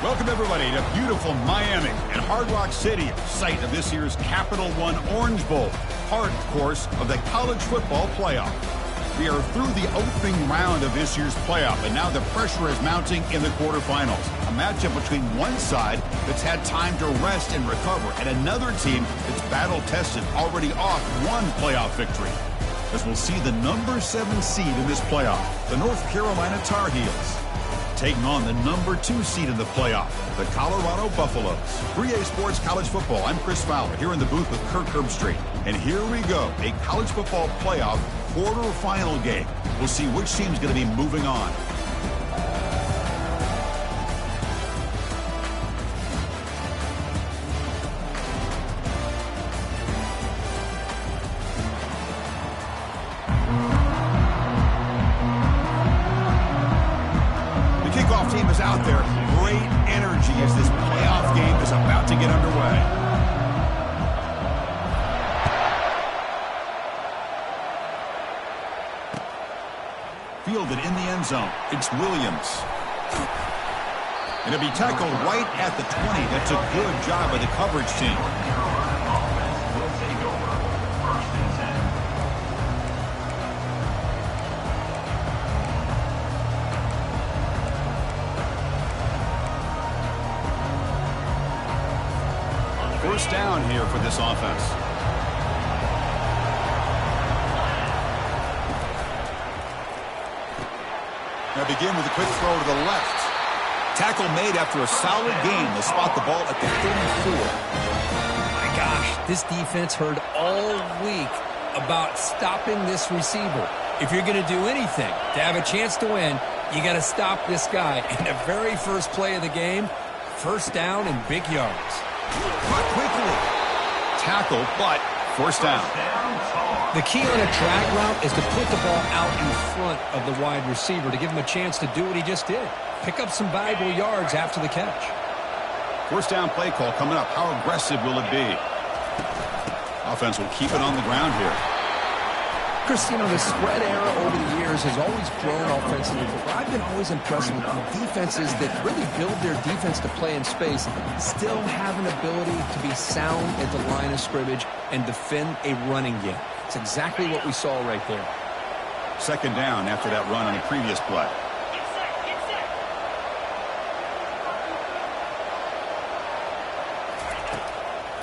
Welcome, everybody, to beautiful Miami and Hard Rock City, site of this year's Capital One Orange Bowl, part, of course, of the college football playoff. We are through the opening round of this year's playoff, and now the pressure is mounting in the quarterfinals. A matchup between one side that's had time to rest and recover, and another team that's battle-tested, already off one playoff victory. As we'll see the number 7 seed in this playoff, the North Carolina Tar Heels, taking on the number 2 seed in the playoff, the Colorado Buffaloes. 3A Sports College Football, I'm Chris Fowler, here in the booth with Kirk Herbstreit. And here we go, a college football playoff quarterfinal game. We'll see which team's going to be moving on. Team is out there. Great energy as this playoff game is about to get underway. Fielded in the end zone. It's Williams. And it'll be tackled right at the 20. That's a good job by the coverage team. First down here for this offense. Now begin with a quick throw to the left. Tackle made after a solid gain. They'll spot the ball at the 34. My gosh, this defense heard all week about stopping this receiver. If you're going to do anything to have a chance to win, you got to stop this guy. In the very first play of the game, first down and big yards. Caught quickly. Tackle, but first down. The key on a drag route is to put the ball out in front of the wide receiver to give him a chance to do what he just did. Pick up some valuable yards after the catch. First down play call coming up. How aggressive will it be? Offense will keep it on the ground here. Chris, you know, the spread era over the years has always grown offensively, but I've been always impressed with the defenses that really build their defense to play in space, still have an ability to be sound at the line of scrimmage and defend a running game. It's exactly what we saw right there. Second down after that run on the previous play.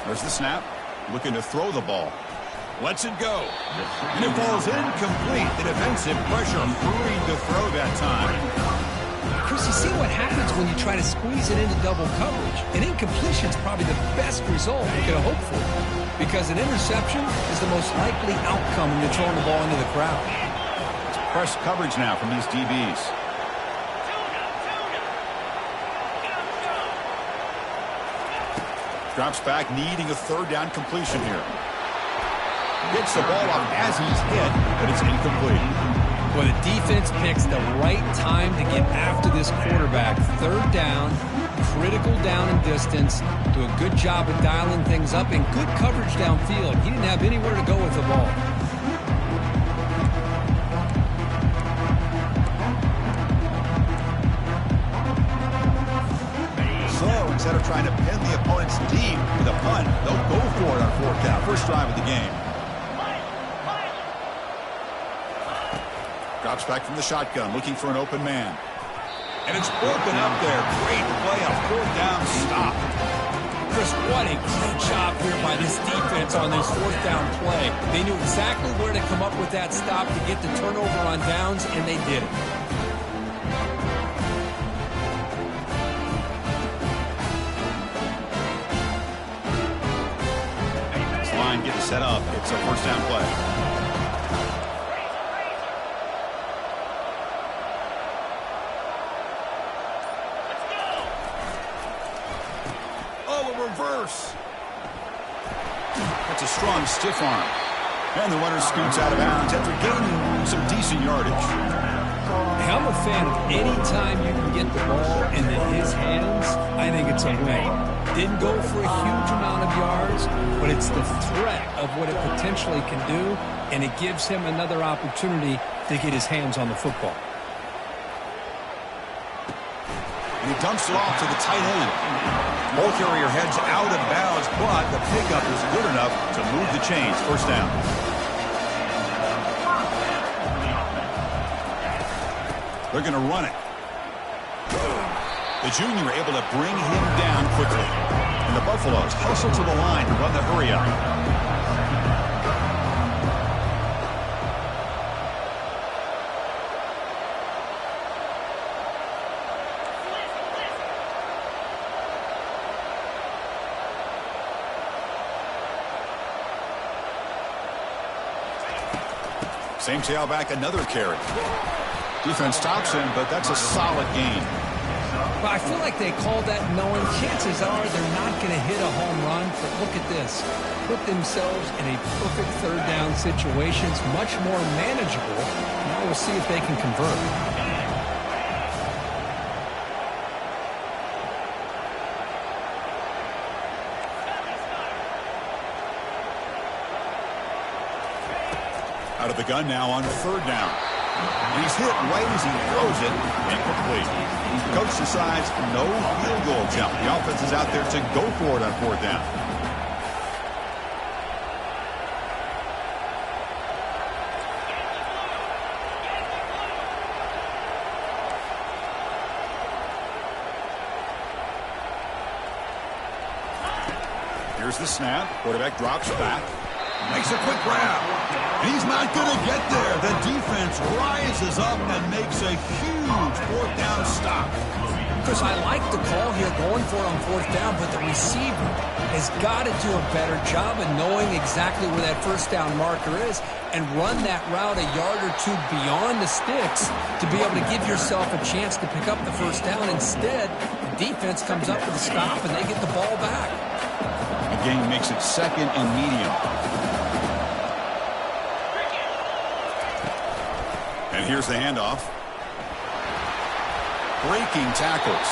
There's the snap. Looking to throw the ball. Lets it go. And it falls incomplete. The defensive pressure hurried to throw that time. Chris, you see what happens when you try to squeeze it into double coverage. An incompletion is probably the best result you could hope for, because an interception is the most likely outcome when you're throwing the ball into the crowd. It's press coverage now from these DBs. Drops back, needing a third down completion here. Gets the ball up as he's hit, but it's incomplete. Well, the defense picks the right time to get after this quarterback. Third down, critical down and distance. Do a good job of dialing things up and good coverage downfield. He didn't have anywhere to go with the ball. So instead of trying to pin the opponents deep with a punt, they'll go for it on fourth down. First drive of the game. Drops back from the shotgun, looking for an open man. And it's broken up there. Great play, a fourth down stop. Chris, what a great job here by this defense on this fourth down play. They knew exactly where to come up with that stop to get the turnover on downs, and they did it. This line getting set up. It's a first down play. Reverse. That's a strong stiff arm. And the runner scoots out of bounds after gaining some decent yardage. I'm a fan of any time you can get the ball into his hands, I think it's a win. Didn't go for a huge amount of yards, but it's the threat of what it potentially can do, and it gives him another opportunity to get his hands on the football. And he dumps it off to the tight end. Ball carrier heads out of bounds, but the pickup is good enough to move the chains. First down. They're going to run it. The junior able to bring him down quickly. And the Buffaloes hustle to the line to run the hurry up. Same tailback, another carry. Defense stops him, but that's a solid gain. Well, I feel like they called that knowing chances are they're not going to hit a home run. But look at this. Put themselves in a perfect third down situation. It's much more manageable. Now we'll see if they can convert. Out of the gun now on third down. And he's hit right as he throws it, incomplete. The coach decides no field goal attempt. The offense is out there to go for it on fourth down. Here's the snap. Quarterback drops back. Makes a quick grab. He's not going to get there. The defense rises up and makes a huge fourth down stop. Chris, I like the call here going for it on fourth down, but the receiver has got to do a better job of knowing exactly where that first down marker is and run that route a yard or two beyond the sticks to be able to give yourself a chance to pick up the first down. Instead, the defense comes up with a stop and they get the ball back. The game makes it second and medium. And here's the handoff. Breaking tackles.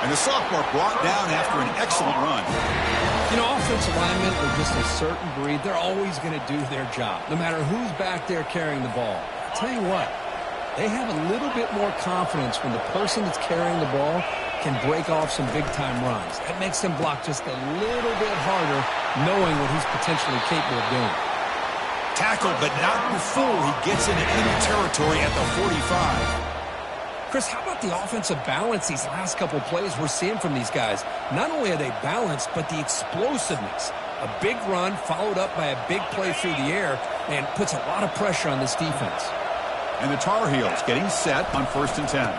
And the sophomore brought down after an excellent run. You know, offensive linemen are just a certain breed. They're always going to do their job, no matter who's back there carrying the ball. I'll tell you what, they have a little bit more confidence when the person that's carrying the ball can break off some big-time runs. That makes them block just a little bit harder, knowing what he's potentially capable of doing. Tackled, but not before he gets into enemy territory at the 45. Chris, how about the offensive balance these last couple of plays we're seeing from these guys? Not only are they balanced, but the explosiveness. A big run followed up by a big play through the air and puts a lot of pressure on this defense. And the Tar Heels getting set on 1st and 10.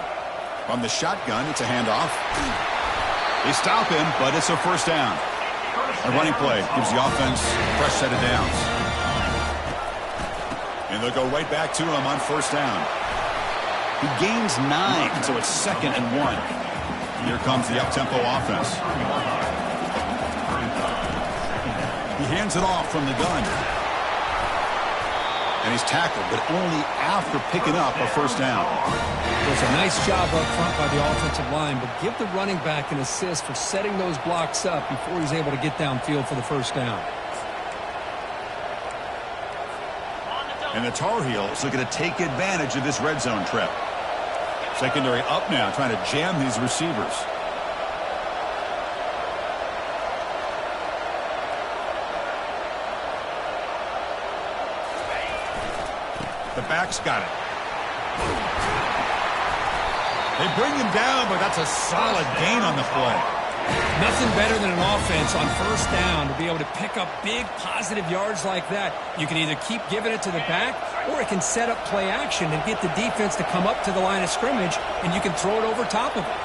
From the shotgun, it's a handoff. They stop him, but it's a first down. A running play gives the offense a fresh set of downs. And they'll go right back to him on first down. He gains 9, so it's 2nd and 1. Here comes the up-tempo offense. He hands it off from the gun. And he's tackled, but only after picking up a first down. It was a nice job up front by the offensive line, but give the running back an assist for setting those blocks up before he's able to get downfield for the first down. And the Tar Heels looking to take advantage of this red zone trip. Secondary up now, trying to jam these receivers. The back's got it. They bring him down, but that's a solid gain on the play. Nothing better than an offense on first down to be able to pick up big positive yards like that. You can either keep giving it to the back, or it can set up play action and get the defense to come up to the line of scrimmage, and you can throw it over top of it.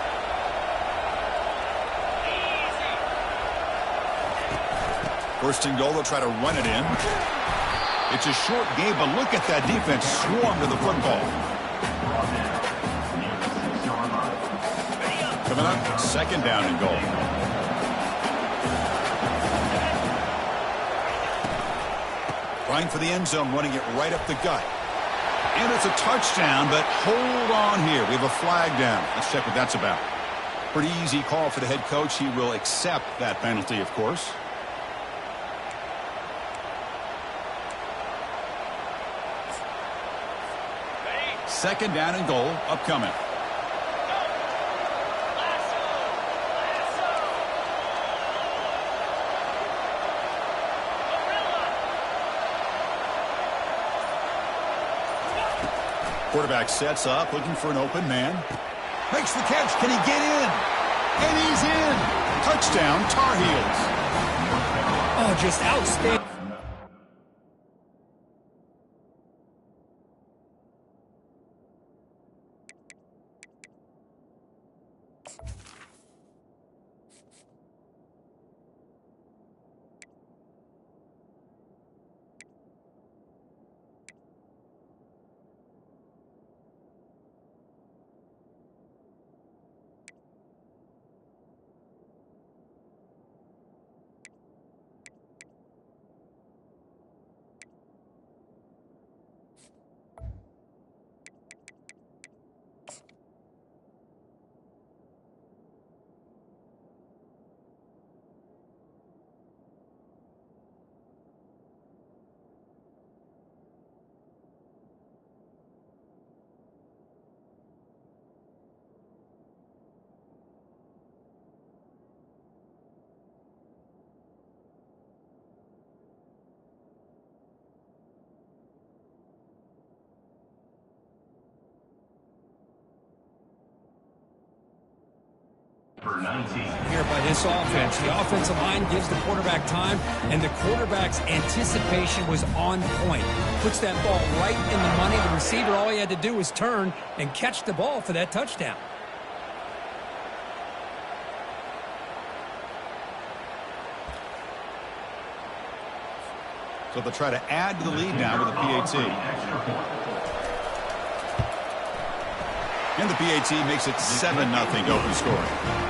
First and goal, they'll try to run it in. It's a short game, but look at that defense swarm to the football. Coming up, 2nd down and goal. Trying for the end zone, running it right up the gut. And it's a touchdown, but hold on here. We have a flag down. Let's check what that's about. Pretty easy call for the head coach. He will accept that penalty, of course. Second down and goal, upcoming. Quarterback sets up, looking for an open man. Makes the catch. Can he get in? And he's in. Touchdown, Tar Heels. Oh, just outstanding. Here by this offense. The offensive line gives the quarterback time, and the quarterback's anticipation was on point. Puts that ball right in the money. The receiver, all he had to do was turn and catch the ball for that touchdown. So they'll try to add to the lead now with a PAT. And the PAT makes it 7-0 open scoring.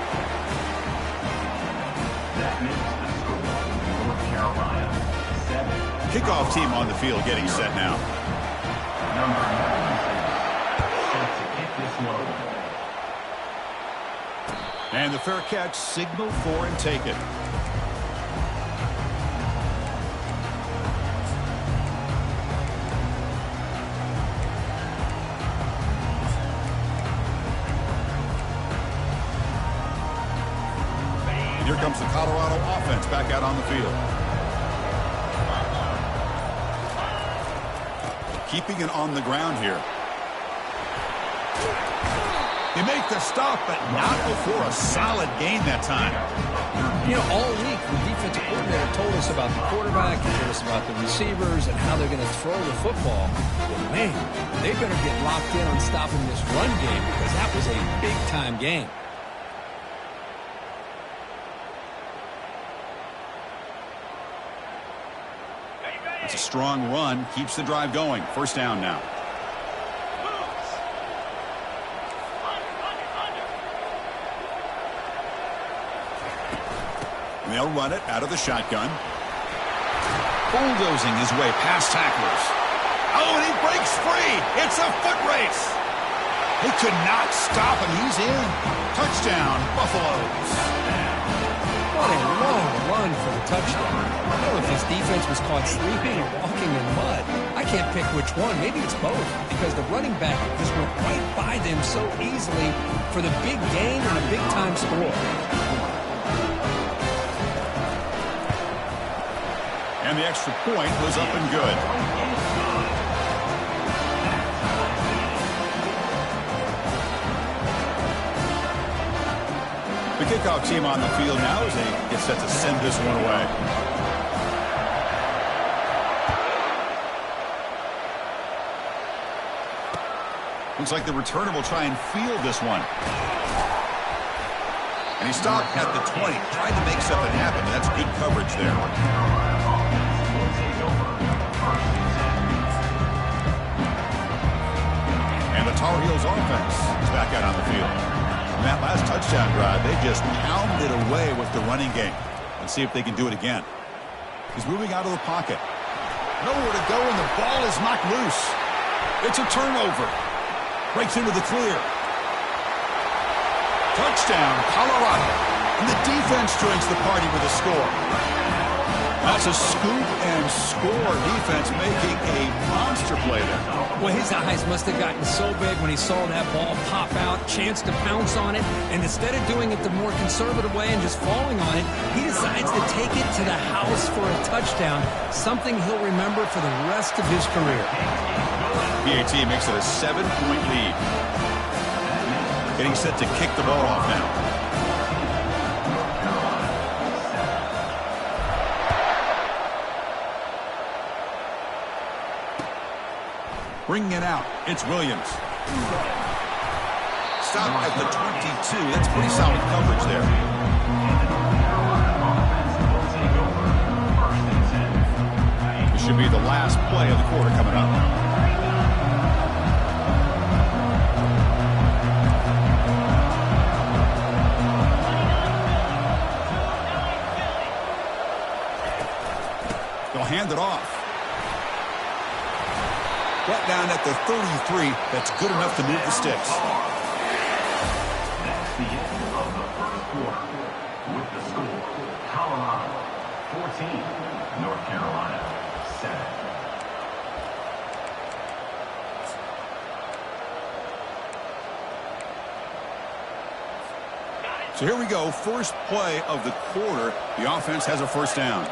Kickoff team on the field getting set now. And the fair catch, signal for and take it. Here comes the Colorado offense back out on the field. Keeping it on the ground here. They make the stop, but not before a solid gain that time. You know, all week, the defensive coordinator told us about the quarterback, he told us about the receivers and how they're going to throw the football. But, man, they better get locked in on stopping this run game because that was a big-time game. It's a strong run, keeps the drive going. First down now. And they'll run it out of the shotgun. Bulldozing his way past tacklers. Oh, and he breaks free. It's a foot race. He could not stop him. He's in. Touchdown, Buffaloes. What a long run for the touchdown. I don't know if his defense was caught sleeping or walking in mud. I can't pick which one. Maybe it's both because the running back just went right by them so easily for the big gain and a big-time score. And the extra point was up and good. The kickoff team on the field now as they get set to send this one away. Looks like the returner will try and field this one. And he stopped at the 20. Tried to make something happen. That's good coverage there. And the Tar Heels offense is back out on the field. In that last touchdown drive, they just pounded away with the running game. Let's see if they can do it again. He's moving out of the pocket. Nowhere to go, and the ball is knocked loose. It's a turnover. Breaks into the clear. Touchdown, Colorado. And the defense joins the party with a score. That's a scoop and score defense making a monster play there. Well, his eyes must have gotten so big when he saw that ball pop out, chance to pounce on it, and instead of doing it the more conservative way and just falling on it, he decides to take it to the house for a touchdown, something he'll remember for the rest of his career. PAT makes it a 7-point lead. Getting set to kick the ball off now. Bringing it out, it's Williams. Stop at the 22. That's pretty solid coverage there. This should be the last play of the quarter coming up. They'll hand it off. Brought down at the 33. That's good enough to move the sticks. That's the end of the first quarter. With the score, Colorado 14, North Carolina 7. So here we go. First play of the quarter. The offense has a first down.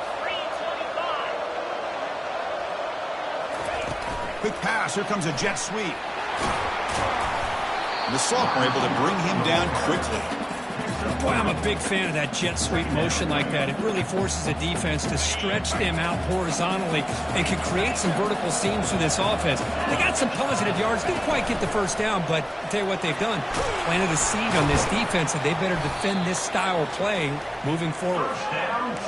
Quick pass. Here comes a jet sweep. And the sophomore able to bring him down quickly. Boy, I'm a big fan of that jet sweep motion like that. It really forces the defense to stretch them out horizontally and can create some vertical seams for this offense. They got some positive yards. Didn't quite get the first down, but I'll tell you what they've done. Planted a seed on this defense, and they better defend this style of play moving forward.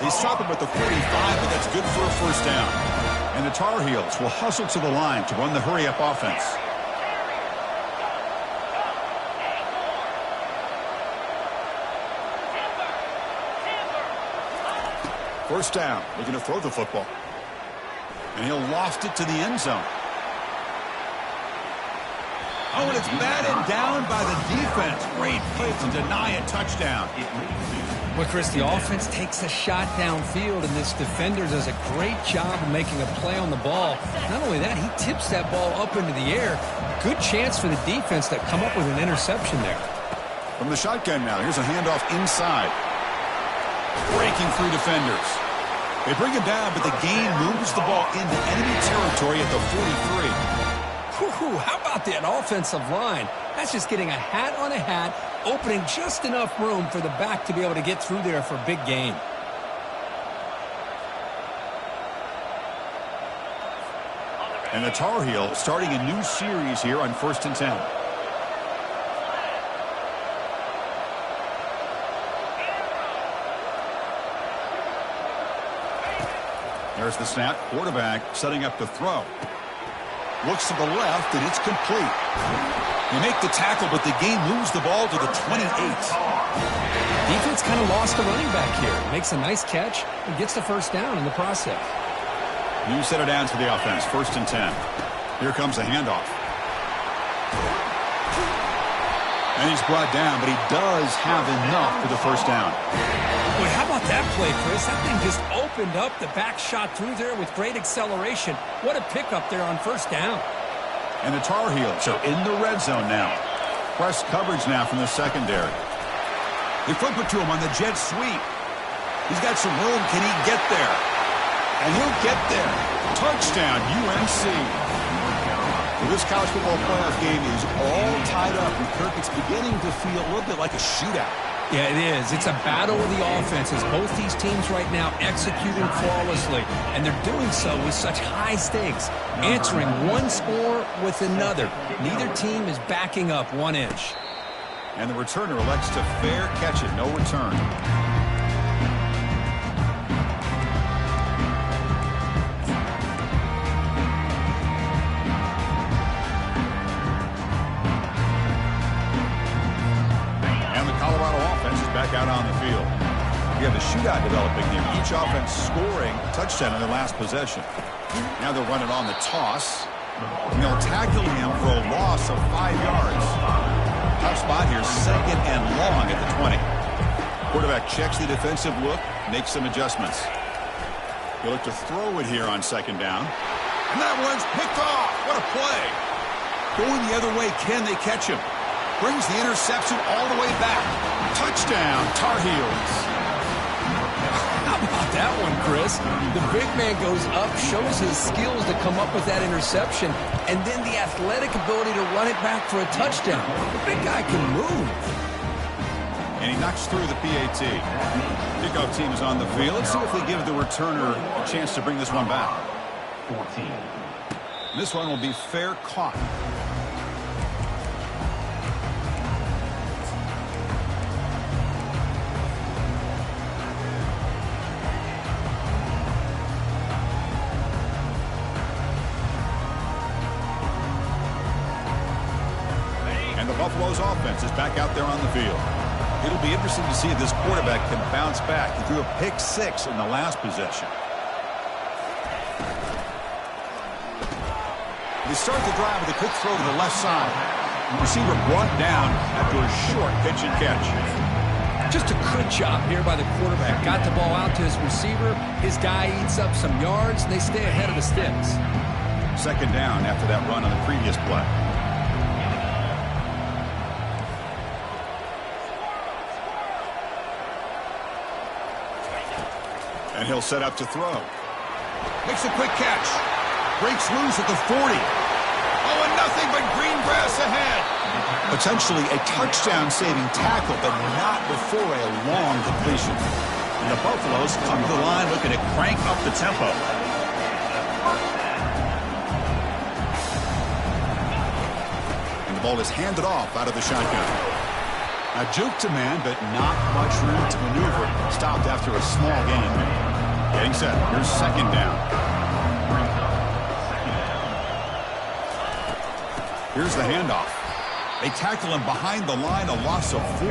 They stop him at the 45, but that's good for a first down. And the Tar Heels will hustle to the line to run the hurry-up offense. First down, looking to throw the football. And he'll loft it to the end zone. Oh, and it's batted down by the defense. Great play to deny a touchdown. Well, Chris, the offense takes a shot downfield, and this defender does a great job of making a play on the ball. Not only that, he tips that ball up into the air. Good chance for the defense to come up with an interception there. From the shotgun now, here's a handoff inside. Breaking through defenders. They bring him down, but the gain moves the ball into enemy territory at the 43. Whew, how about that offensive line? That's just getting a hat on a hat, opening just enough room for the back to be able to get through there for a big gain. And the Tar Heels starting a new series here on 1st and 10. There's the snap. Quarterback setting up the throw. Looks to the left, and it's complete. They make the tackle, but the gain moves the ball to the 28. Defense kind of lost the running back here. Makes a nice catch and gets the first down in the process. New set of downs for the offense. 1st and 10. Here comes a handoff. And he's brought down, but he does have enough for the first down. Boy, how about that play, Chris? That thing just opened up. The back shot through there with great acceleration. What a pickup there on first down. And the Tar Heels are in the red zone now. Press coverage now from the secondary. They flip it to him on the jet sweep. He's got some room. Can he get there? And he'll get there. Touchdown, UNC. Well, this college football playoff game is all tied up. And Kirk, it's beginning to feel a little bit like a shootout. Yeah, it is. It's a battle of the offenses. Both these teams right now executing flawlessly, and they're doing so with such high stakes, answering one score with another. Neither team is backing up 1 inch. And the returner elects to fair catch it. No return. Back out on the field. We have a shootout developing here. Each offense scoring a touchdown in their last possession. Now they'll run it on the toss. And they'll tackle him for a loss of 5 yards. Tough spot here, 2nd and long at the 20. Quarterback checks the defensive look, makes some adjustments. He'll look to throw it here on 2nd down. And that one's picked off. What a play. Going the other way, can they catch him? Brings the interception all the way back. Touchdown, Tar Heels. How about that one, Chris? The big man goes up, shows his skills to come up with that interception, and then the athletic ability to run it back for a touchdown. The big guy can move. And he knocks through the PAT. Kickoff team is on the field. Let's see if they give the returner a chance to bring this one back. 14. This one will be fair caught. And the Buffalo's offense is back out there on the field. It'll be interesting to see if this quarterback can bounce back. He threw a pick-6 in the last possession. They start the drive with a quick throw to the left side. The receiver brought down after a short pitch and catch. Just a good job here by the quarterback. Got the ball out to his receiver. His guy eats up some yards, and they stay ahead of the sticks. Second down after that run on the previous play. And he'll set up to throw. Makes a quick catch. Breaks loose at the 40. Oh, and nothing but green grass ahead. Potentially a touchdown-saving tackle, but not before a long completion. And the Buffaloes come to the line looking to crank up the tempo. And the ball is handed off out of the shotgun. Now, juke to man, but not much room to maneuver. Stopped after a small gain. Getting set. Here's second down. Here's the handoff. They tackle him behind the line, a loss of 4.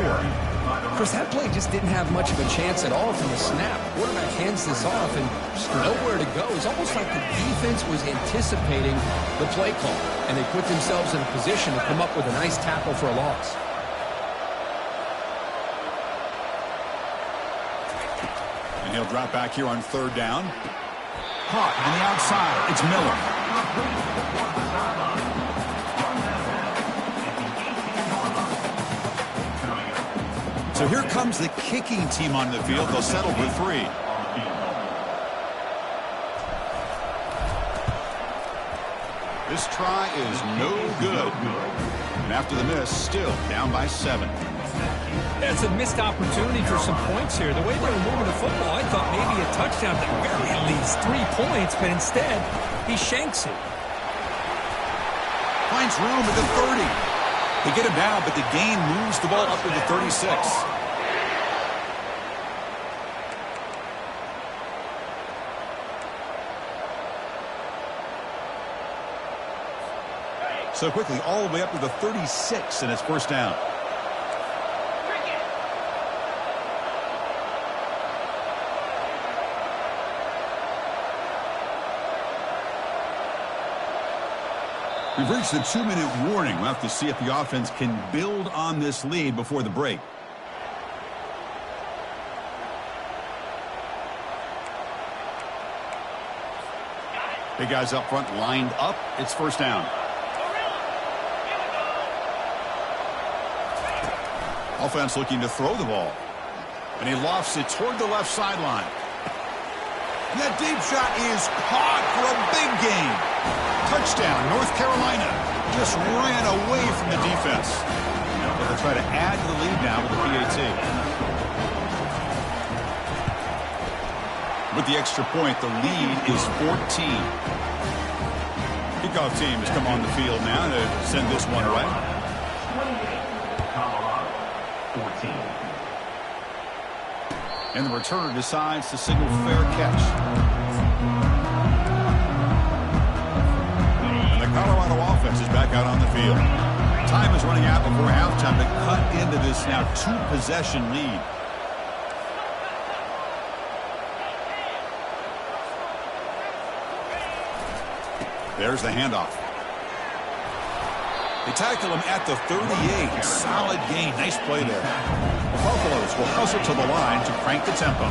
Chris, that play just didn't have much of a chance at all from the snap. Quarterback hands this off and nowhere to go. It's almost like the defense was anticipating the play call, and they put themselves in a position to come up with a nice tackle for a loss. And he'll drop back here on third down. Caught on the outside. It's Miller. So here comes the kicking team on the field. They'll settle for 3. This try is no good. And after the miss, still down by 7. That's a missed opportunity for some points here. The way they were moving the football, I thought maybe a touchdown at the very least 3 points, but instead, he shanks it. Finds room at the 30. They get him down, but the gain moves the ball up to the 36. So quickly, all the way up to the 36, and it's first down. We've reached the 2-minute warning. We'll have to see if the offense can build on this lead before the break. Big guys up front lined up. It's first down. Offense looking to throw the ball. And he lofts it toward the left sideline. And that deep shot is caught for a big gain. Touchdown, North Carolina. Just ran away from the defense. They'll try to add to the lead now with the PAT. With the extra point, the lead is 14. Kickoff team has come on the field now to send this one away. 14. And the returner decides to signal fair catch. And the Colorado offense is back out on the field. Time is running out before halftime to cut into this now 2-possession lead. There's the handoff. They tackle him at the 38. Solid gain. Nice play there. The Buffaloes will hustle to the line to crank the tempo.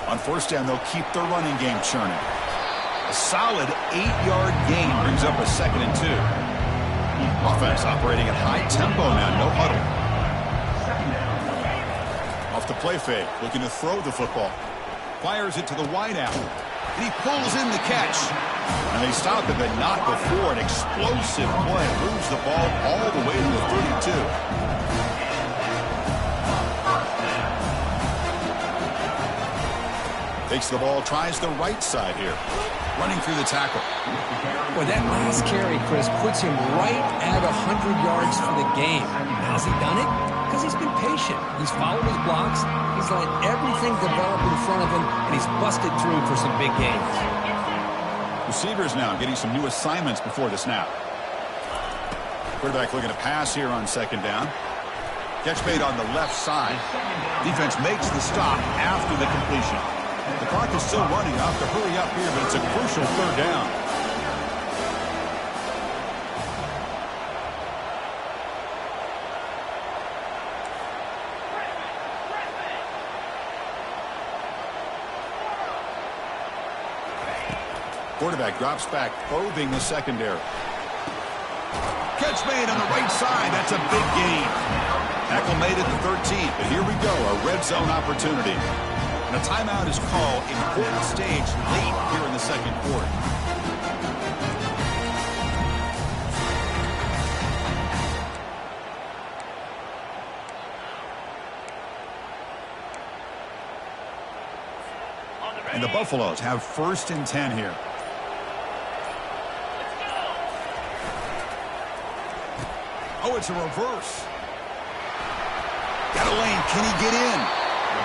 On first down, they'll keep their running game churning. A solid 8-yard gain brings up a 2nd and 2. Offense operating at high tempo now. No huddle. off the play fake, looking to throw the football. Fires it to the wide out. And he pulls in the catch. And they stop it, but not before an explosive play. Moves the ball all the way to the 32. Takes the ball, tries the right side here. Running through the tackle. Well, that last carry, Chris, puts him right at 100 yards for the game. How's he done it? Because he's been patient. He's followed his blocks. He's let everything develop in front of him, and he's busted through for some big gains. Receivers now getting some new assignments before the snap. Quarterback looking to pass here on second down. Catch made on the left side. Defense makes the stop after the completion. The clock is still running. I'll have to hurry up here, but it's a crucial third down. Quarterback drops back, probing the secondary. Catch made on the right side. That's a big gain. Tackle made at the 13th, but here we go, a red zone opportunity. And a timeout is called, important stage late here in the second quarter. And the Buffaloes have 1st and 10 here. Oh, it's a reverse. Got a lane. Can he get in?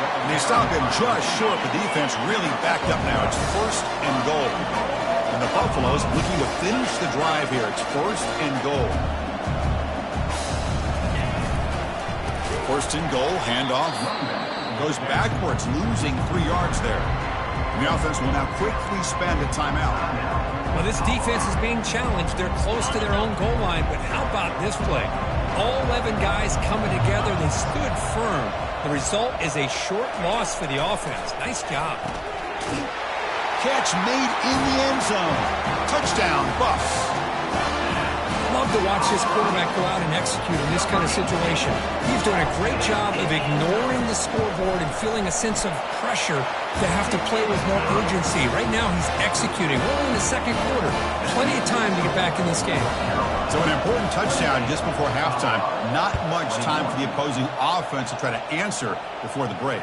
And they stop him just short. The defense really backed up now. It's 1st and goal. And the Buffaloes looking to finish the drive here. It's 1st and goal. 1st and goal. Handoff. Goes backwards, losing 3 yards there. And the offense will now quickly spend a timeout. Well, this defense is being challenged. They're close to their own goal line, but how about this play? All 11 guys coming together. They stood firm. The result is a short loss for the offense. Nice job. Catch made in the end zone. Touchdown, Buffs. Love to watch this quarterback go out and execute in this kind of situation. He's doing a great job of ignoring the scoreboard and feeling a sense of pressure to have to play with more urgency. Right now he's executing. We're only in the second quarter. Plenty of time to get back in this game. So an important touchdown just before halftime. Not much time for the opposing offense to try to answer before the break.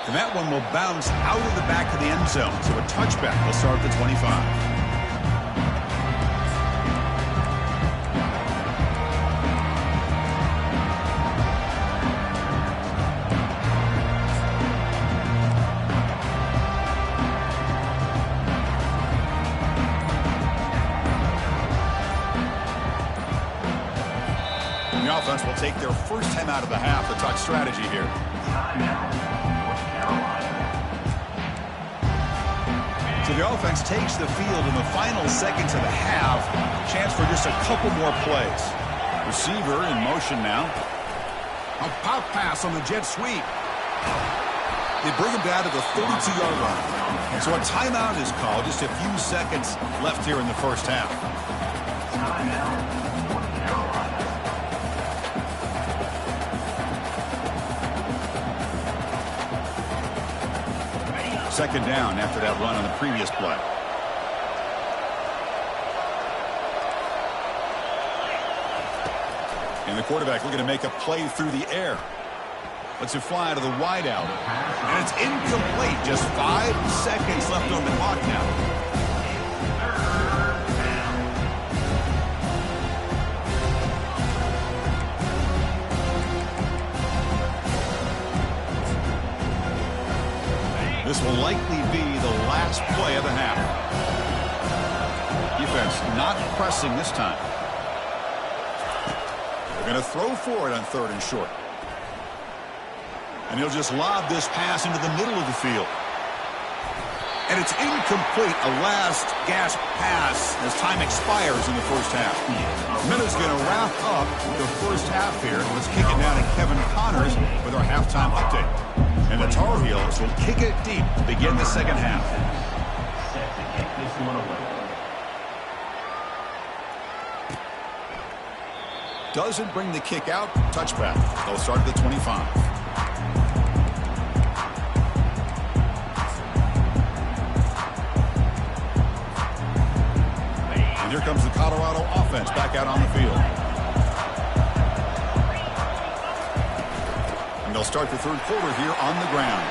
And that one will bounce out of the back of the end zone. So a touchback will start at the 25. The offense will take their first time out of the half to talk strategy here. So the offense takes the field in the final seconds of the half. Chance for just a couple more plays. Receiver in motion now. A pop pass on the jet sweep. They bring him down to the 32-yard line. So a timeout is called. Just a few seconds left here in the first half. Second down after that run on the previous play. And the quarterback looking to make a play through the air. Lets it fly to the wide out. And it's incomplete. Just 5 seconds left on the clock now. This will likely be the last play of the half. Defense not pressing this time. They're going to throw for it on 3rd and short. And he'll just lob this pass into the middle of the field. And it's incomplete. A last gasp pass as time expires in the first half. Miller's going to wrap up the first half here. Let's kick it down to Kevin Connors with our halftime update. And the Tar Heels will kick it deep to begin the second half. Set to kick this one away. Doesn't bring the kick out. Touchback. They'll start at the 25. Here comes the Colorado offense back out on the field. And they'll start the third quarter here on the ground.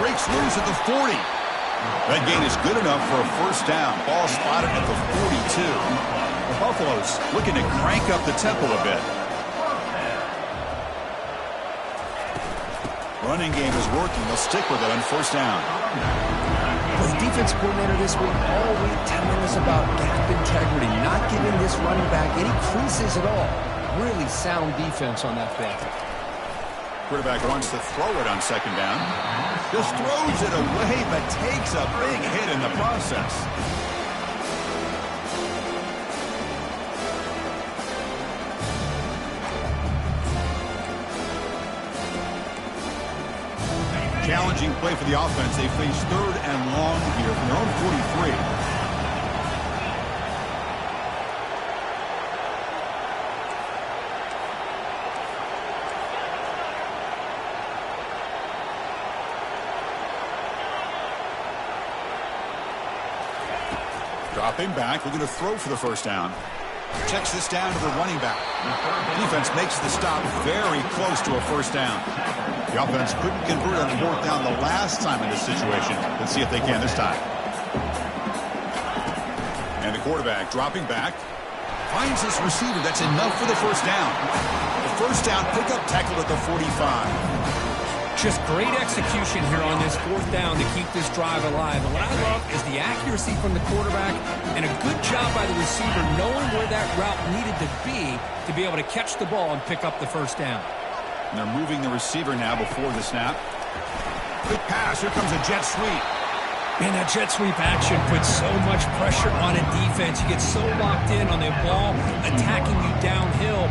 Breaks loose at the 40. That gain is good enough for a first down. Ball spotted at the 42. The Buffaloes looking to crank up the tempo a bit. Running game is working. They'll stick with it on first down. Well, the defense coordinator this week all week telling us about gap integrity, not giving this running back any creases at all. Really sound defense on that play. Quarterback wants to throw it on second down. Just throws it away, but takes a big hit in the process. Challenging play for the offense. They face third and long here from their own 43. Dropping back, looking to throw for the first down. Checks this down to the running back. Defense makes the stop very close to a first down. The offense couldn't convert on fourth down the last time in this situation. Let's see if they can this time. And the quarterback dropping back. Finds his receiver. That's enough for the first down. The first down pickup tackled at the 45. Just great execution here on this fourth down to keep this drive alive. And what I love is the accuracy from the quarterback and a good job by the receiver knowing where that route needed to be able to catch the ball and pick up the first down. And they're moving the receiver now before the snap. Quick pass. Here comes a jet sweep. Man, that jet sweep action puts so much pressure on a defense. You get so locked in on the ball attacking you downhill.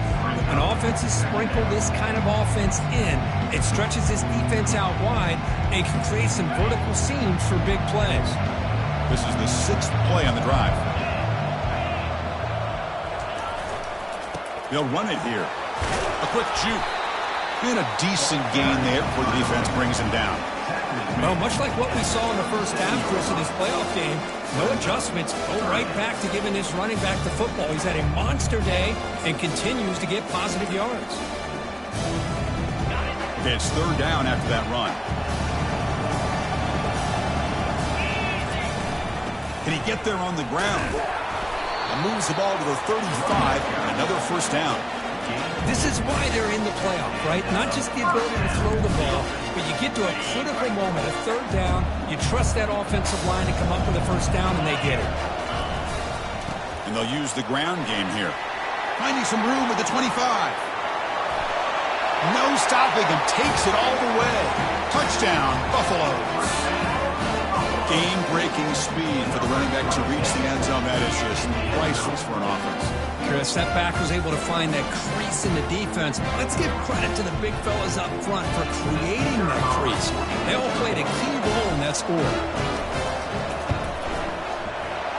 When offenses sprinkle this kind of offense in, it stretches this defense out wide and can create some vertical seams for big plays. This is the 6th play on the drive. They'll run it here. A quick juke. And a decent gain there before the defense brings him down. Well, much like what we saw in the first half, Chris, of this playoff game, no adjustments, go right back to giving this running back the football. He's had a monster day and continues to get positive yards. Okay, it's third down after that run. Can he get there on the ground? And moves the ball to the 35 and another first down. This is why they're in the playoff, right? Not just the ability to throw the ball, but you get to a critical moment, a third down, you trust that offensive line to come up with a first down, and they get it. And they'll use the ground game here. Finding some room at the 25. No stopping him, takes it all the way. Touchdown, Buffaloes. Game-breaking speed for the running back to reach the end zone. That is just priceless for an offense. Chris, that back was able to find that crease in the defense. Let's give credit to the big fellas up front for creating that crease. They all played a key role in that score.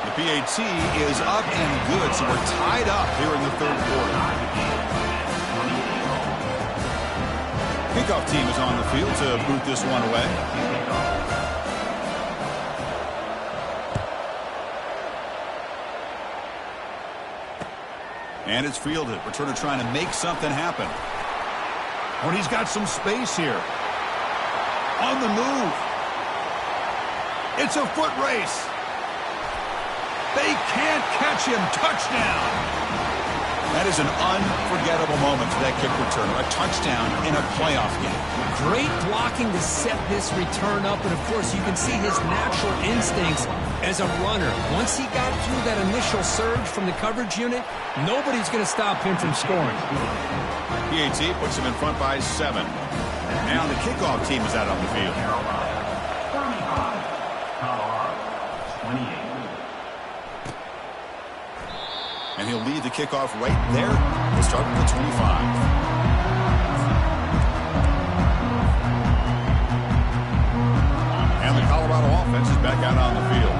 The PAT is up and good, so we're tied up here in the third quarter. Kickoff team is on the field to boot this one away. And it's fielded. Returner trying to make something happen. Oh, and he's got some space here. On the move. It's a foot race. They can't catch him. Touchdown. That is an unforgettable moment for that kick returner. A touchdown in a playoff game. Great blocking to set this return up. And, of course, you can see his natural instincts as a runner. Once he got through that initial surge from the coverage unit, nobody's going to stop him from scoring. PAT puts him in front by 7. Now the kickoff team is out on the field. Colorado, 28. And he'll lead the kickoff right there. We'll start with the 25. And the Colorado offense is back out on the field.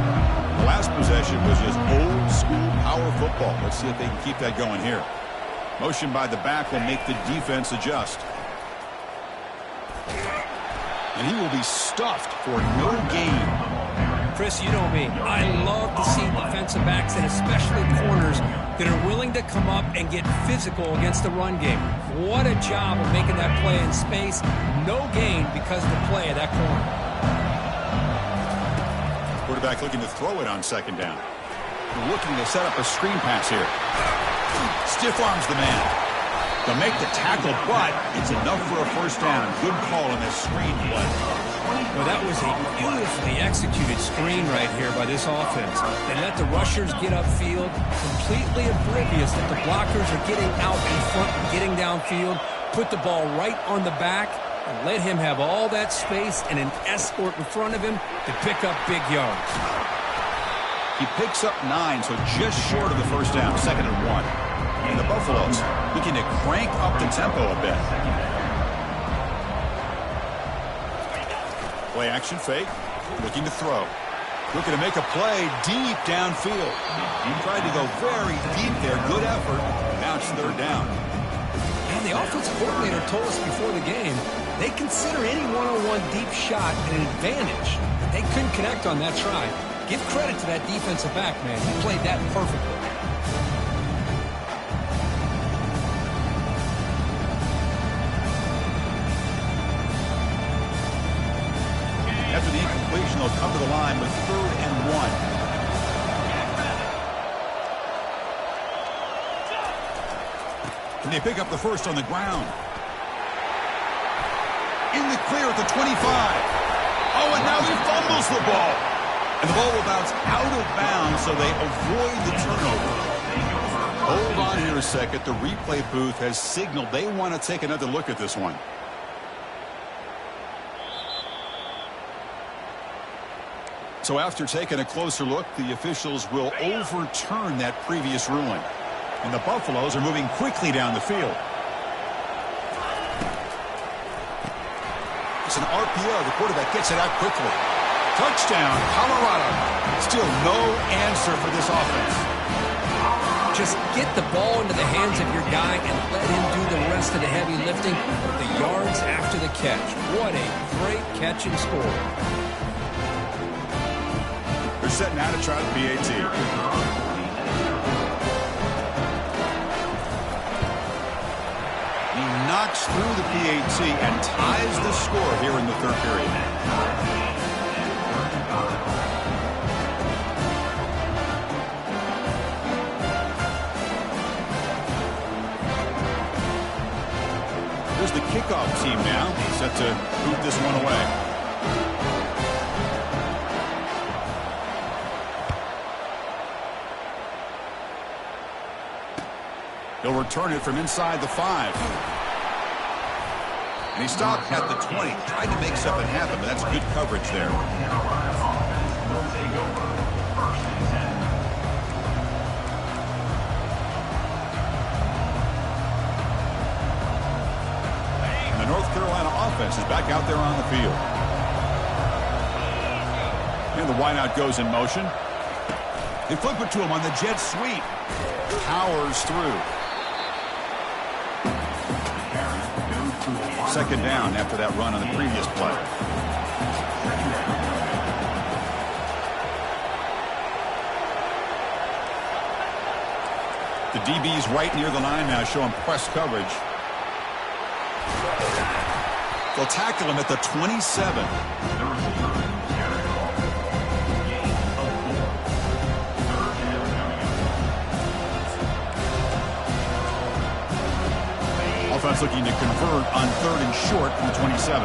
The last possession was just old school power football. Let's see if they can keep that going here. Motion by the back will make the defense adjust. And he will be stuffed for no gain. Chris, you know me. I love to see defensive defensive backs and especially corners that are willing to come up and get physical against the run game. What a job of making that play in space. No gain because of the play of that corner. Quarterback looking to throw it on second down. Looking to set up a screen pass here. Stiff arms the man. They'll make the tackle, but it's enough for a first down. Good call on this screen play. Well, that was a beautifully executed screen right here by this offense. They let the rushers get upfield, completely oblivious that the blockers are getting out in front and getting downfield, put the ball right on the back, and let him have all that space and an escort in front of him to pick up big yards. He picks up 9, so just short of the first down, 2nd and 1. And the Buffaloes looking to crank up the tempo a bit. Play action fake, looking to throw. Looking to make a play deep downfield. He tried to go very deep there. Good effort. Now it's 3rd down. And the offensive coordinator told us before the game they consider any one-on-one deep shot an advantage. They couldn't connect on that try. Give credit to that defensive back, man. He played that perfectly. After the incompletion, they'll come to the line with 3rd and 1. And they pick up the first on the ground. In the clear at the 25. Oh, and now he fumbles the ball. And the ball will bounce out of bounds, so they avoid the turnover. Hold on here a second. The replay booth has signaled they want to take another look at this one. So after taking a closer look, the officials will overturn that previous ruling. And the Buffaloes are moving quickly down the field. It's an RPO. The quarterback gets it out quickly. Touchdown, Colorado. Still no answer for this offense. Just get the ball into the hands of your guy and let him do the rest of the heavy lifting, the yards after the catch. What a great catch and score. They're setting out to try the PAT. He knocks through the PAT and ties the score here in the 3rd period. Here's the kickoff team now, set to boot this one away. He'll return it from inside the 5. And he stopped at the 20. Tried to make something happen, but that's good coverage there. And the North Carolina offense is back out there on the field. And the wideout goes in motion. They flip it to him on the jet sweep. Powers through. 2nd down after that run on the previous play. The DB's right near the line now, showing press coverage. They'll tackle him at the 27. Offense looking to convert on 3rd and short from the 27.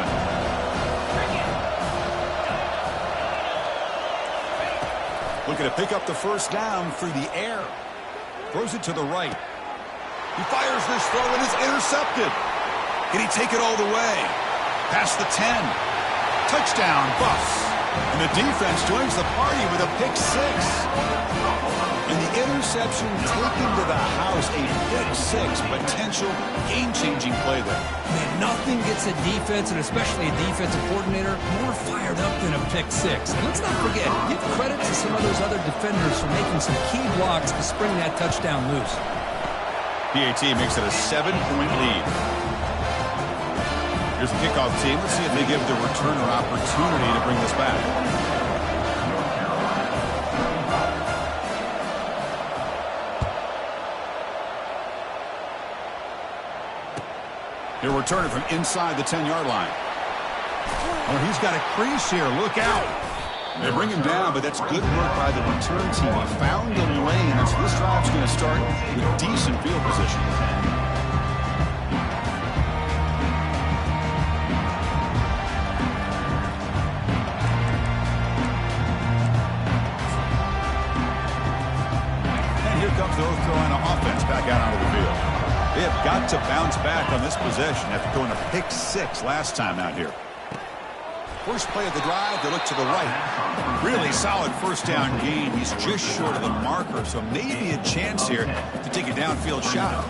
Looking to pick up the first down through the air. Throws it to the right. He fires this throw and is intercepted. Can he take it all the way? Past the 10. Touchdown, Buffs. And the defense joins the party with a pick 6. And the interception taken to the house, a pick 6, potential game-changing play there. Man, nothing gets a defense, and especially a defensive coordinator, more fired up than a pick 6. And let's not forget, give credit to some of those other defenders for making some key blocks to spring that touchdown loose. PAT makes it a 7-point lead. Here's the kickoff team. Let's see if they give the returner opportunity to bring this back. He'll return it from inside the 10-yard line. Oh, he's got a crease here. Look out. They bring him down, but that's good work by the return team. He found the lane, and so this drive's going to start with decent field position. And here comes the North Carolina offense back out onto the field. They have got to bounce back on this possession after throwing a pick 6 last time out here. First play of the drive, they look to the right. Really solid first down gain. He's just short of the marker, so maybe a chance here to take a downfield shot.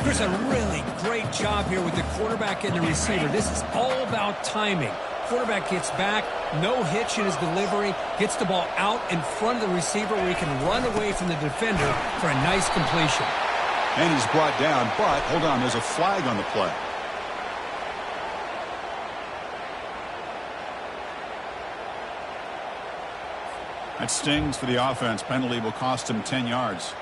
Chris, a really great job here with the quarterback and the receiver. This is all about timing. Quarterback gets back, no hitch in his delivery, gets the ball out in front of the receiver where he can run away from the defender for a nice completion. And he's brought down, but hold on, there's a flag on the play. That stings for the offense. Penalty will cost him 10 yards.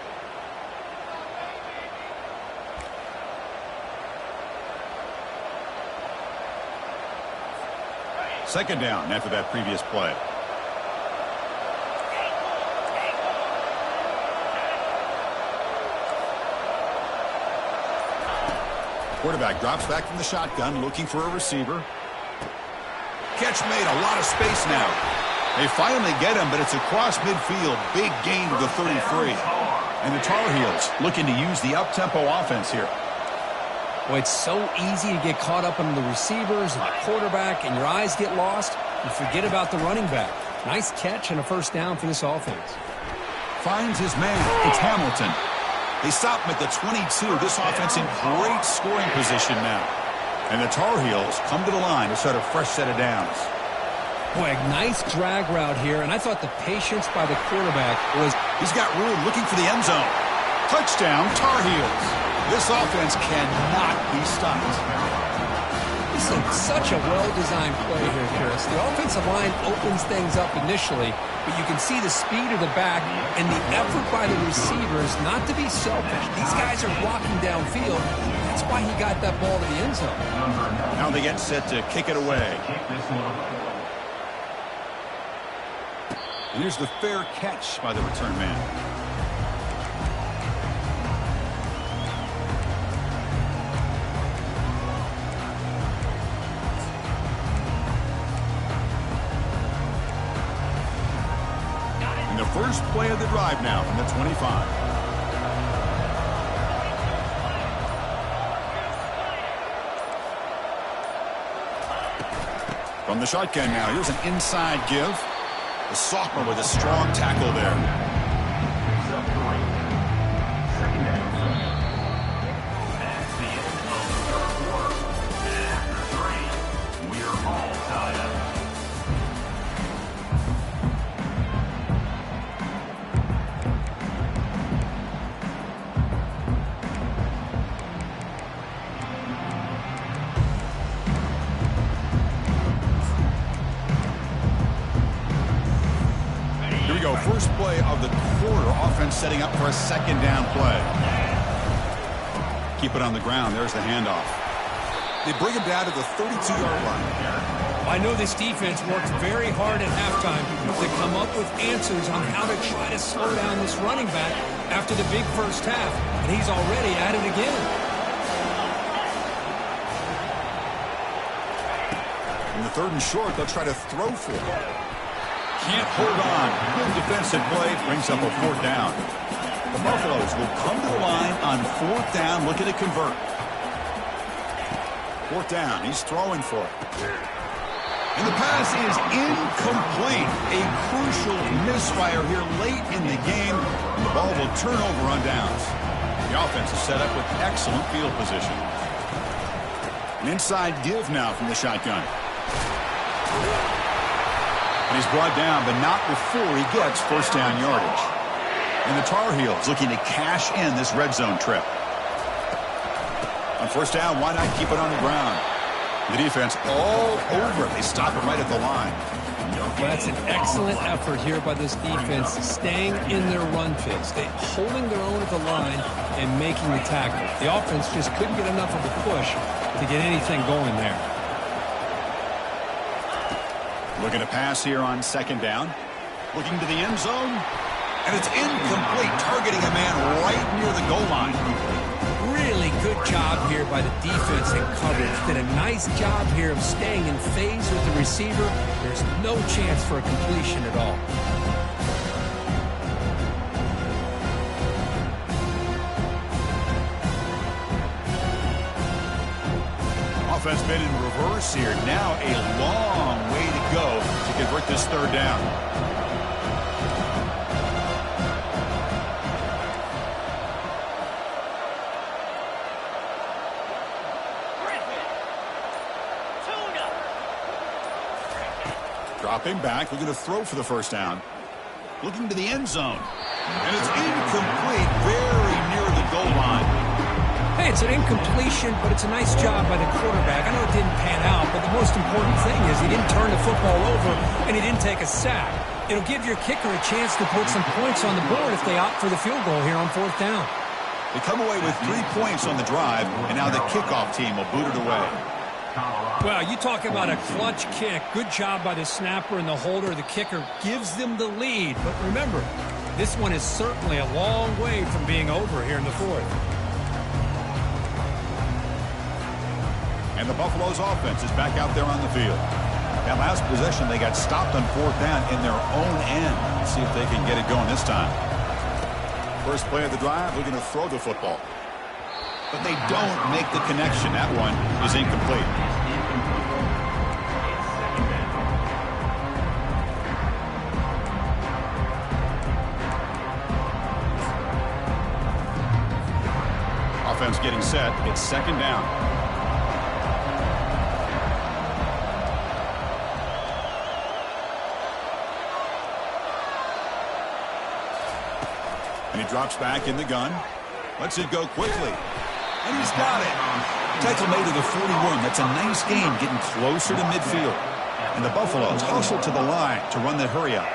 Second down after that previous play. Quarterback drops back from the shotgun, looking for a receiver. Catch made, a lot of space now. They finally get him, but it's across midfield. Big gain to the 33. And the Tar Heels looking to use the up-tempo offense here. Well, it's so easy to get caught up in the receivers and the quarterback, and your eyes get lost. You forget about the running back. Nice catch and a first down for this offense. Finds his man. It's Hamilton. They stop him at the 22. This offense in great scoring position now. And the Tar Heels come to the line to start a fresh set of downs. Boy, a nice drag route here, and I thought the patience by the quarterback was... He's got room looking for the end zone. Touchdown, Tar Heels. This offense cannot be stopped. This is such a well-designed play here, Chris. The offensive line opens things up initially, but you can see the speed of the back and the effort by the receivers not to be selfish. These guys are blocking downfield. That's why he got that ball to the end zone. Now they get set to kick it away. And here's the fair catch by the return man. And the first play of the drive now from the 25. From the shotgun now, here's an inside give. The sophomore with a strong tackle there. First play of the quarter. Offense setting up for a second down play. Keep it on the ground. There's the handoff. They bring him down to the 32-yard line. I know this defense worked very hard at halftime to come up with answers on how to try to slow down this running back after the big first half, and he's already at it again. In the third and short, they'll try to throw for it. Can't hold on. Good defensive play. Brings up a fourth down. The Buffaloes will come to the line on fourth down, looking to convert. Fourth down. He's throwing for it. And the pass is incomplete. A crucial misfire here late in the game. And the ball will turn over on downs. The offense is set up with excellent field position. An inside give now from the shotgun. And he's brought down, but not before he gets first down yardage. And the Tar Heels looking to cash in this red zone trip. On first down, why not keep it on the ground? The defense all over it. They stop it right at the line. Well, that's an excellent effort here by this defense, staying in their run fits. They holding their own at the line and making the tackle. The offense just couldn't get enough of a push to get anything going there. Looking to pass here on second down. Looking to the end zone. And it's incomplete, targeting a man right near the goal line. Really good job here by the defense and coverage. Did a nice job here of staying in phase with the receiver. There's no chance for a completion at all. Offense been in reverse here. Now a long way to go to convert this third down. Dropping back, looking to throw for the first down. Looking to the end zone. And it's incomplete, very near the goal line. Hey, it's an incompletion, but it's a nice job by the quarterback. I know it didn't pan out, but the most important thing is he didn't turn the football over and he didn't take a sack. It'll give your kicker a chance to put some points on the board if they opt for the field goal here on fourth down. They come away with 3 points on the drive, and now the kickoff team will boot it away. Well, you talk about a clutch kick. Good job by the snapper and the holder. The kicker gives them the lead. But remember, this one is certainly a long way from being over here in the fourth. And the Buffalo's offense is back out there on the field. That last possession, they got stopped on fourth down in their own end. Let's see if they can get it going this time. First play of the drive, looking to throw the football. But they don't make the connection. That one is incomplete. Offense getting set. It's second down. And he drops back in the gun. Lets it go quickly. And he's got it. Tackle made to the 41. That's a nice game, getting closer to midfield. And the Buffaloes hustle to the line to run that hurry up.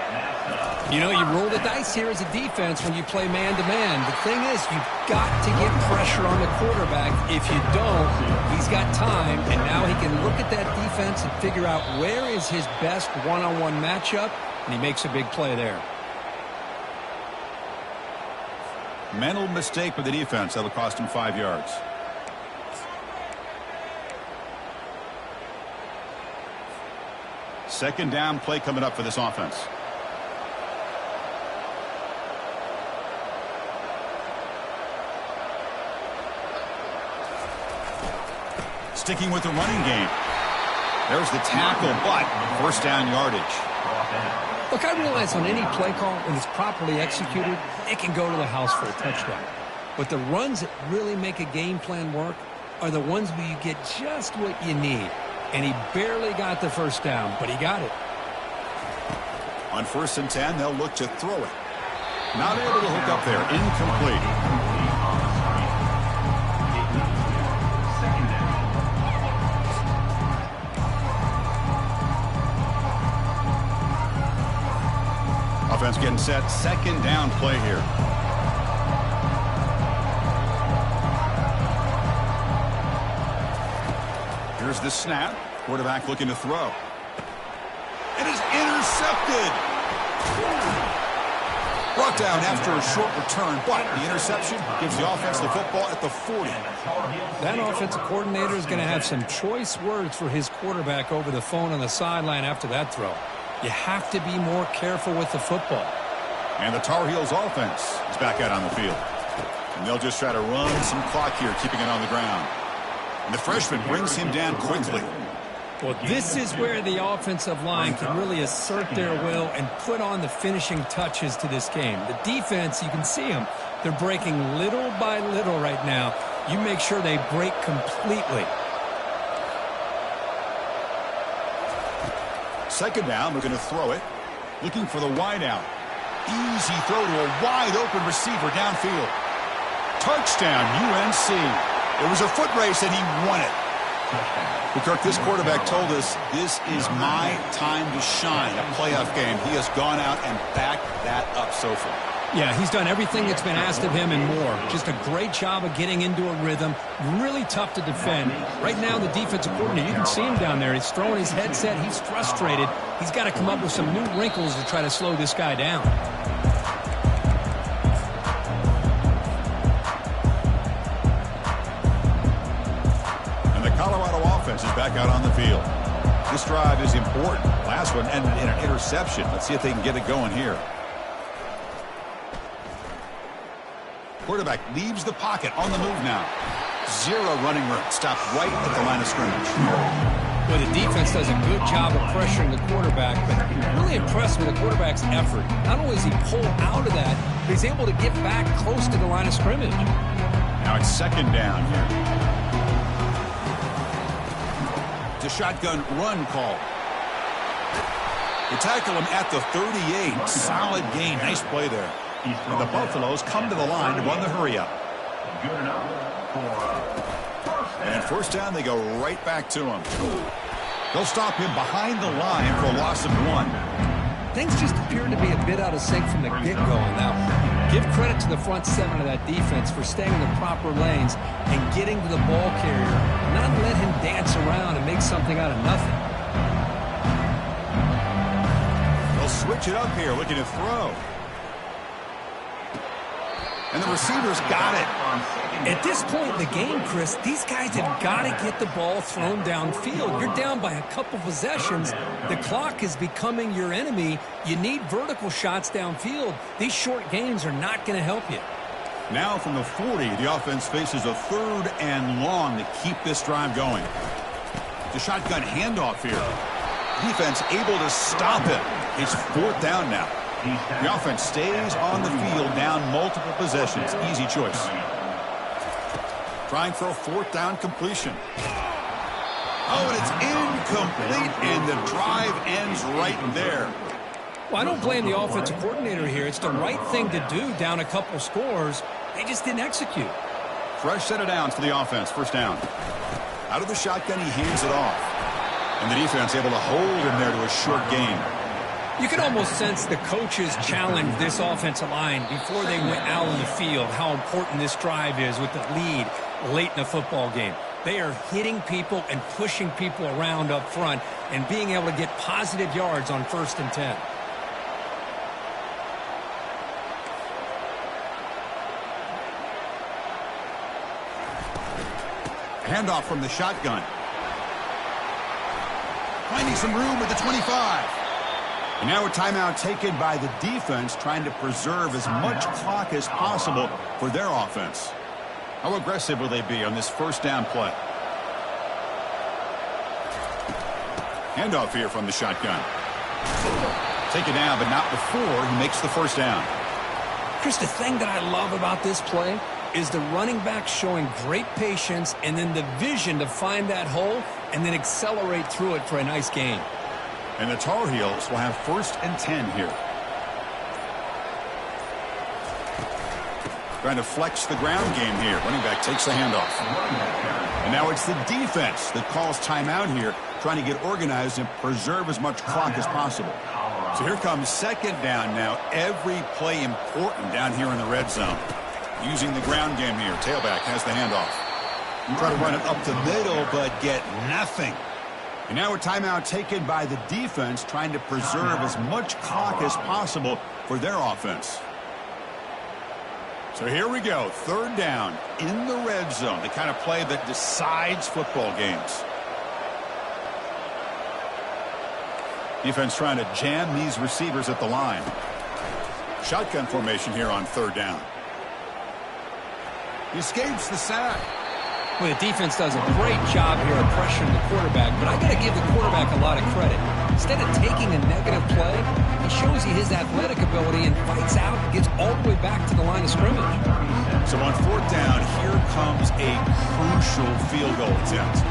You know, you roll the dice here as a defense when you play man-to-man. The thing is, you've got to get pressure on the quarterback. If you don't, he's got time, and now he can look at that defense and figure out where is his best one-on-one matchup, and he makes a big play there. Mental mistake by the defense. That'll cost him 5 yards. Second down play coming up for this offense. Sticking with the running game. There's the tackle, but first down yardage. Look, I realize on any play call, when it's properly executed, it can go to the house for a touchdown. But the runs that really make a game plan work are the ones where you get just what you need. And he barely got the first down, but he got it. On 1st and 10, they'll look to throw it. Not able to hook up there. Incomplete. Offense getting set. Second down play here. Here's the snap. Quarterback looking to throw. And is intercepted. Brought down after a short return, but the interception gives the offense the football at the 40. That offensive coordinator is going to have some choice words for his quarterback over the phone on the sideline after that throw. You have to be more careful with the football. And the Tar Heels offense is back out on the field. And they'll just try to run some clock here, keeping it on the ground. And the freshman brings him down quickly. Well, this is where the offensive line can really assert their will and put on the finishing touches to this game. The defense, you can see them. They're breaking little by little right now. You make sure they break completely. Second down, looking to throw it. Looking for the wide out. Easy throw to a wide open receiver downfield. Touchdown, UNC. It was a foot race and he won it. Well, Kirk, this quarterback told us this is my time to shine, a playoff game. He has gone out and backed that up so far. Yeah, he's done everything that's been asked of him and more. Just a great job of getting into a rhythm. Really tough to defend. Right now, the defensive coordinator, you can see him down there. He's throwing his headset. He's frustrated. He's got to come up with some new wrinkles to try to slow this guy down. And the Colorado offense is back out on the field. This drive is important. Last one ended in an interception. Let's see if they can get it going here. Quarterback leaves the pocket on the move now. Zero running room. Stopped right at the line of scrimmage. Well, the defense does a good job of pressuring the quarterback, but I'm really impressed with the quarterback's effort. Not only is he pulled out of that, but he's able to get back close to the line of scrimmage. Now it's second down here. It's a shotgun run call. They tackle him at the 38. Solid gain. Nice play there. And the Buffaloes come to the line to run the hurry-up. Good enough for And first down, they go right back to him. They'll stop him behind the line for a loss of 1. Things just appeared to be a bit out of sync from the get-go. Now, give credit to the front seven of that defense for staying in the proper lanes and getting to the ball carrier, not let him dance around and make something out of nothing. They'll switch it up here, looking to throw. And the receivers got it. At this point in the game, Chris, these guys have got to get the ball thrown downfield. You're down by a couple possessions. The clock is becoming your enemy. You need vertical shots downfield. These short games are not going to help you. Now from the 40, the offense faces a 3rd and long to keep this drive going. The shotgun handoff here. Defense able to stop it. It's 4th down now. The offense stays on the field down multiple possessions. Easy choice. Trying for a 4th down completion. Oh, and it's incomplete, and the drive ends right there. Well, I don't blame the offensive coordinator here. It's the right thing to do down a couple scores. They just didn't execute. Fresh set of downs for the offense. First down. Out of the shotgun, he hands it off. And the defense able to hold him there to a short gain. You can almost sense the coaches challenged this offensive line before they went out on the field, how important this drive is with the lead late in a football game. They are hitting people and pushing people around up front and being able to get positive yards on 1st and 10. Handoff from the shotgun. Finding some room at the 25. And now a timeout taken by the defense, trying to preserve as much clock as possible for their offense. How aggressive will they be on this 1st down play? Handoff here from the shotgun. Take it down, but not before he makes the 1st down. Chris, the thing that I love about this play is the running back showing great patience and then the vision to find that hole and then accelerate through it for a nice gain. And the Tar Heels will have 1st and 10 here. Trying to flex the ground game here. Running back takes the handoff. And now it's the defense that calls timeout here, trying to get organized and preserve as much clock as possible. So here comes 2nd down now. Every play important down here in the red zone. Using the ground game here. Tailback has the handoff. Try to run it up the middle, but get nothing. And now a timeout taken by the defense, trying to preserve as much clock as possible for their offense. So here we go. 3rd down in the red zone. The kind of play that decides football games. Defense trying to jam these receivers at the line. Shotgun formation here on 3rd down. He escapes the sack. Well, the defense does a great job here of pressuring the quarterback, but I got to give the quarterback a lot of credit. Instead of taking a negative play, he shows you his athletic ability and fights out and gets all the way back to the line of scrimmage. So on 4th down, here comes a crucial field goal attempt.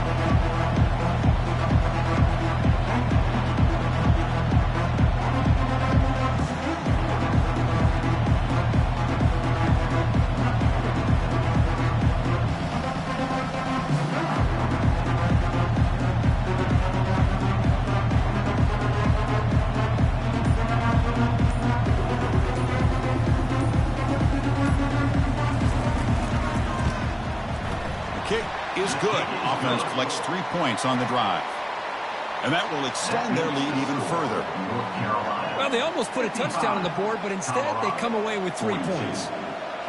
is good. Offense collects 3 points on the drive. And that will extend their lead even further. Well, they almost put a touchdown on the board, but instead they come away with 3 points.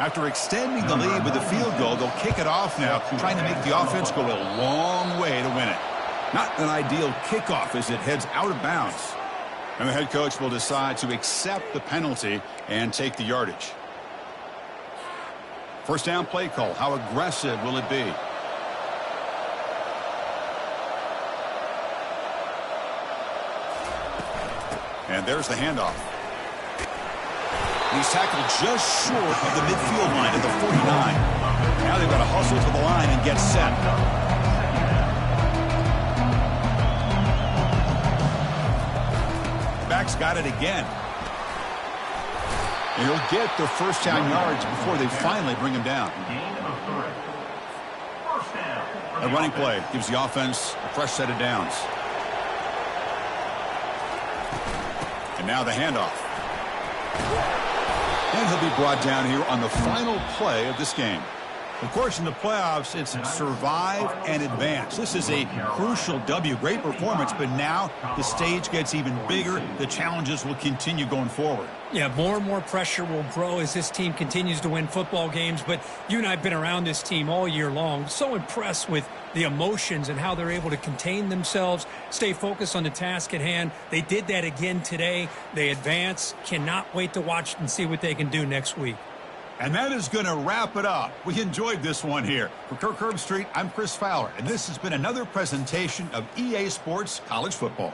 After extending the lead with a field goal, they'll kick it off now, trying to make the offense go a long way to win it. Not an ideal kickoff as it heads out of bounds. And the head coach will decide to accept the penalty and take the yardage. First down play call. How aggressive will it be? And there's the handoff. He's tackled just short of the midfield line at the 49. Now they've got to hustle to the line and get set. Back's got it again. And he'll get the first down yards before they finally bring him down. A running play gives the offense a fresh set of downs. And now the handoff. And he'll be brought down here on the final play of this game. Of course, in the playoffs, it's survive and advance. This is a crucial W. Great performance, but now the stage gets even bigger. The challenges will continue going forward. Yeah, more and more pressure will grow as this team continues to win football games. But you and I have been around this team all year long. So impressed with the emotions and how they're able to contain themselves, stay focused on the task at hand. They did that again today. They advance. Cannot wait to watch and see what they can do next week. And that is going to wrap it up. We enjoyed this one here. For Kirk Herbstreit, I'm Chris Fowler, and this has been another presentation of EA Sports College Football.